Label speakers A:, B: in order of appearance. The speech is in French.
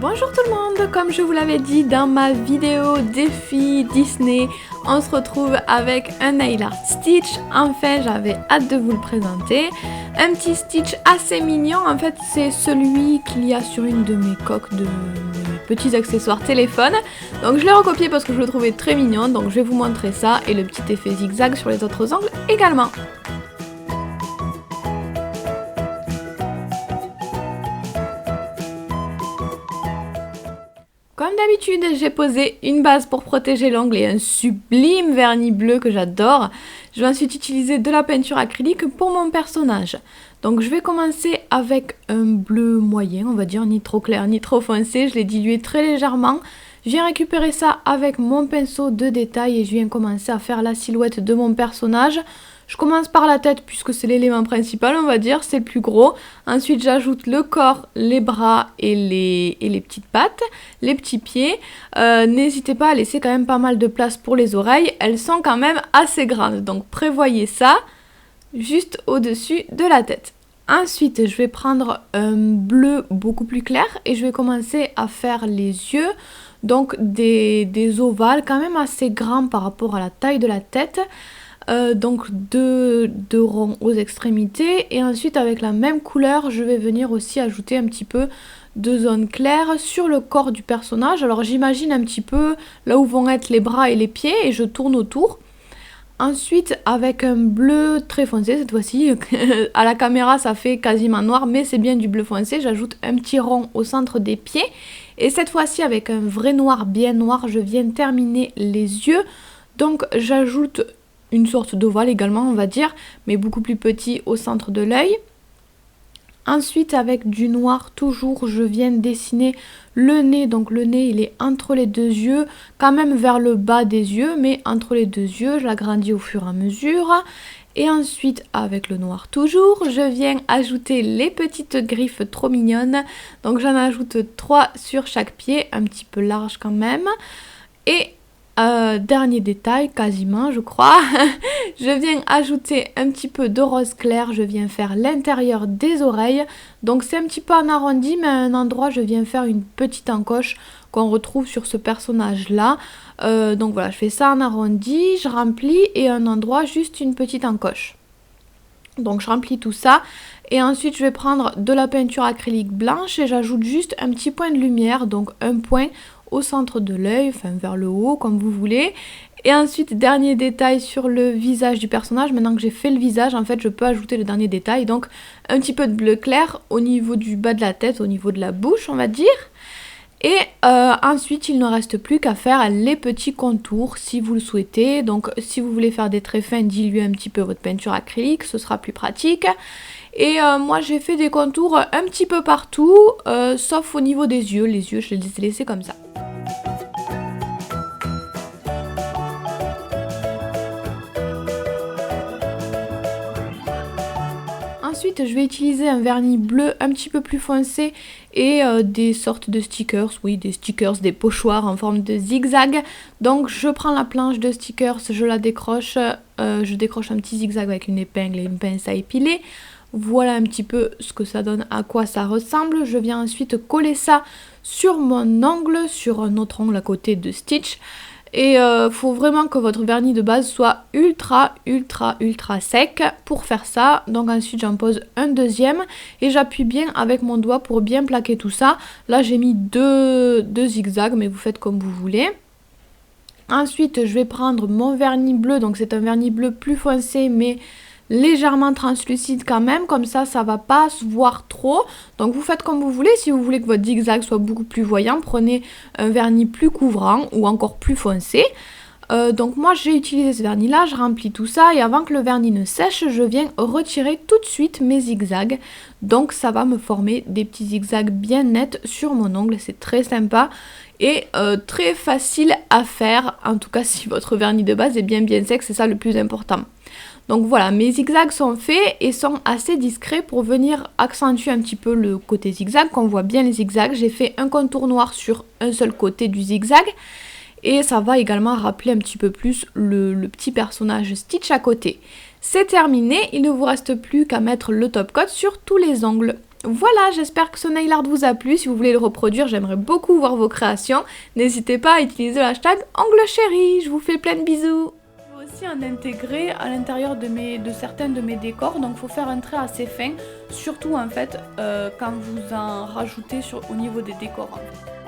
A: Bonjour tout le monde, comme je vous l'avais dit dans ma vidéo défi Disney, on se retrouve avec un nail art Stitch. Enfin, j'avais hâte de vous le présenter. Un petit Stitch assez mignon, en fait c'est celui qu'il y a sur une de mes coques de mes petits accessoires téléphone. Donc je l'ai recopié parce que je le trouvais très mignon, donc je vais vous montrer ça et le petit effet zigzag sur les autres angles également. Comme d'habitude, j'ai posé une base pour protéger l'ongle et un sublime vernis bleu que j'adore. Je vais ensuite utiliser de la peinture acrylique pour mon personnage. Donc je vais commencer avec un bleu moyen, on va dire, ni trop clair ni trop foncé. Je l'ai dilué très légèrement. Je viens récupérer ça avec mon pinceau de détail et je viens commencer à faire la silhouette de mon personnage. Je commence par la tête puisque c'est l'élément principal, on va dire, c'est le plus gros. Ensuite, j'ajoute le corps, les bras et les petites pattes, les petits pieds. N'hésitez pas à laisser quand même pas mal de place pour les oreilles. Elles sont quand même assez grandes, donc prévoyez ça juste au-dessus de la tête. Ensuite, je vais prendre un bleu beaucoup plus clair et je vais commencer à faire les yeux. Donc des ovales quand même assez grands par rapport à la taille de la tête. Donc deux ronds aux extrémités et ensuite avec la même couleur je vais venir aussi ajouter un petit peu de zone claire sur le corps du personnage. Alors j'imagine un petit peu là où vont être les bras et les pieds et je tourne autour. Ensuite avec un bleu très foncé cette fois-ci, à la caméra ça fait quasiment noir mais c'est bien du bleu foncé, j'ajoute un petit rond au centre des pieds et cette fois-ci avec un vrai noir bien noir je viens terminer les yeux. Donc j'ajoute une sorte d'ovale également on va dire, mais beaucoup plus petit au centre de l'œil. Ensuite avec du noir toujours je viens dessiner le nez, donc le nez il est entre les deux yeux, quand même vers le bas des yeux, mais entre les deux yeux, je l'agrandis au fur et à mesure. Et ensuite avec le noir toujours, je viens ajouter les petites griffes trop mignonnes, donc j'en ajoute 3 sur chaque pied, un petit peu large quand même. Et dernier détail, quasiment je crois, je viens ajouter un petit peu de rose clair, je viens faire l'intérieur des oreilles. Donc c'est un petit peu en arrondi, mais à un endroit je viens faire une petite encoche qu'on retrouve sur ce personnage là. Donc voilà, je fais ça en arrondi, je remplis et à un endroit juste une petite encoche. Donc je remplis tout ça et ensuite je vais prendre de la peinture acrylique blanche et j'ajoute juste un petit point de lumière, donc un point au centre de l'œil, enfin vers le haut comme vous voulez. Et ensuite dernier détail sur le visage du personnage, maintenant que j'ai fait le visage en fait je peux ajouter le dernier détail, donc un petit peu de bleu clair au niveau du bas de la tête, au niveau de la bouche on va dire. Et ensuite il ne reste plus qu'à faire les petits contours si vous le souhaitez. Donc si vous voulez faire des traits fins, diluez un petit peu votre peinture acrylique, ce sera plus pratique. Et moi j'ai fait des contours un petit peu partout, sauf au niveau des yeux. Les yeux je les ai laissés comme ça. Ensuite, je vais utiliser un vernis bleu un petit peu plus foncé et des sortes de stickers, oui des stickers, des pochoirs en forme de zigzag. Donc je prends la planche de stickers, je la décroche, je décroche un petit zigzag avec une épingle et une pince à épiler. Voilà un petit peu ce que ça donne, à quoi ça ressemble. Je viens ensuite coller ça sur mon ongle, sur un autre ongle à côté de Stitch. Et faut vraiment que votre vernis de base soit ultra sec pour faire ça. Donc ensuite j'en pose un deuxième et j'appuie bien avec mon doigt pour bien plaquer tout ça. Là j'ai mis deux zigzags mais vous faites comme vous voulez. Ensuite je vais prendre mon vernis bleu, donc c'est un vernis bleu plus foncé mais légèrement translucide quand même, comme ça ça va pas se voir trop. Donc vous faites comme vous voulez, si vous voulez que votre zigzag soit beaucoup plus voyant, prenez un vernis plus couvrant ou encore plus foncé. Donc moi j'ai utilisé ce vernis là, je remplis tout ça et avant que le vernis ne sèche, je viens retirer tout de suite mes zigzags. Donc ça va me former des petits zigzags bien nets sur mon ongle, c'est très sympa et très facile à faire, en tout cas si votre vernis de base est bien sec, c'est ça le plus important. Donc voilà, mes zigzags sont faits et sont assez discrets pour venir accentuer un petit peu le côté zigzag, qu'on voit bien les zigzags. J'ai fait un contour noir sur un seul côté du zigzag et ça va également rappeler un petit peu plus le petit personnage Stitch à côté. C'est terminé, il ne vous reste plus qu'à mettre le top coat sur tous les ongles. Voilà, j'espère que ce nail art vous a plu. Si vous voulez le reproduire, j'aimerais beaucoup voir vos créations. N'hésitez pas à utiliser le hashtag #OngleChérie. Je vous fais plein de bisous. Je vais aussi en intégrer à l'intérieur de certains de mes décors, donc il faut faire un trait assez fin, surtout en fait quand vous en rajoutez au niveau des décors. En fait.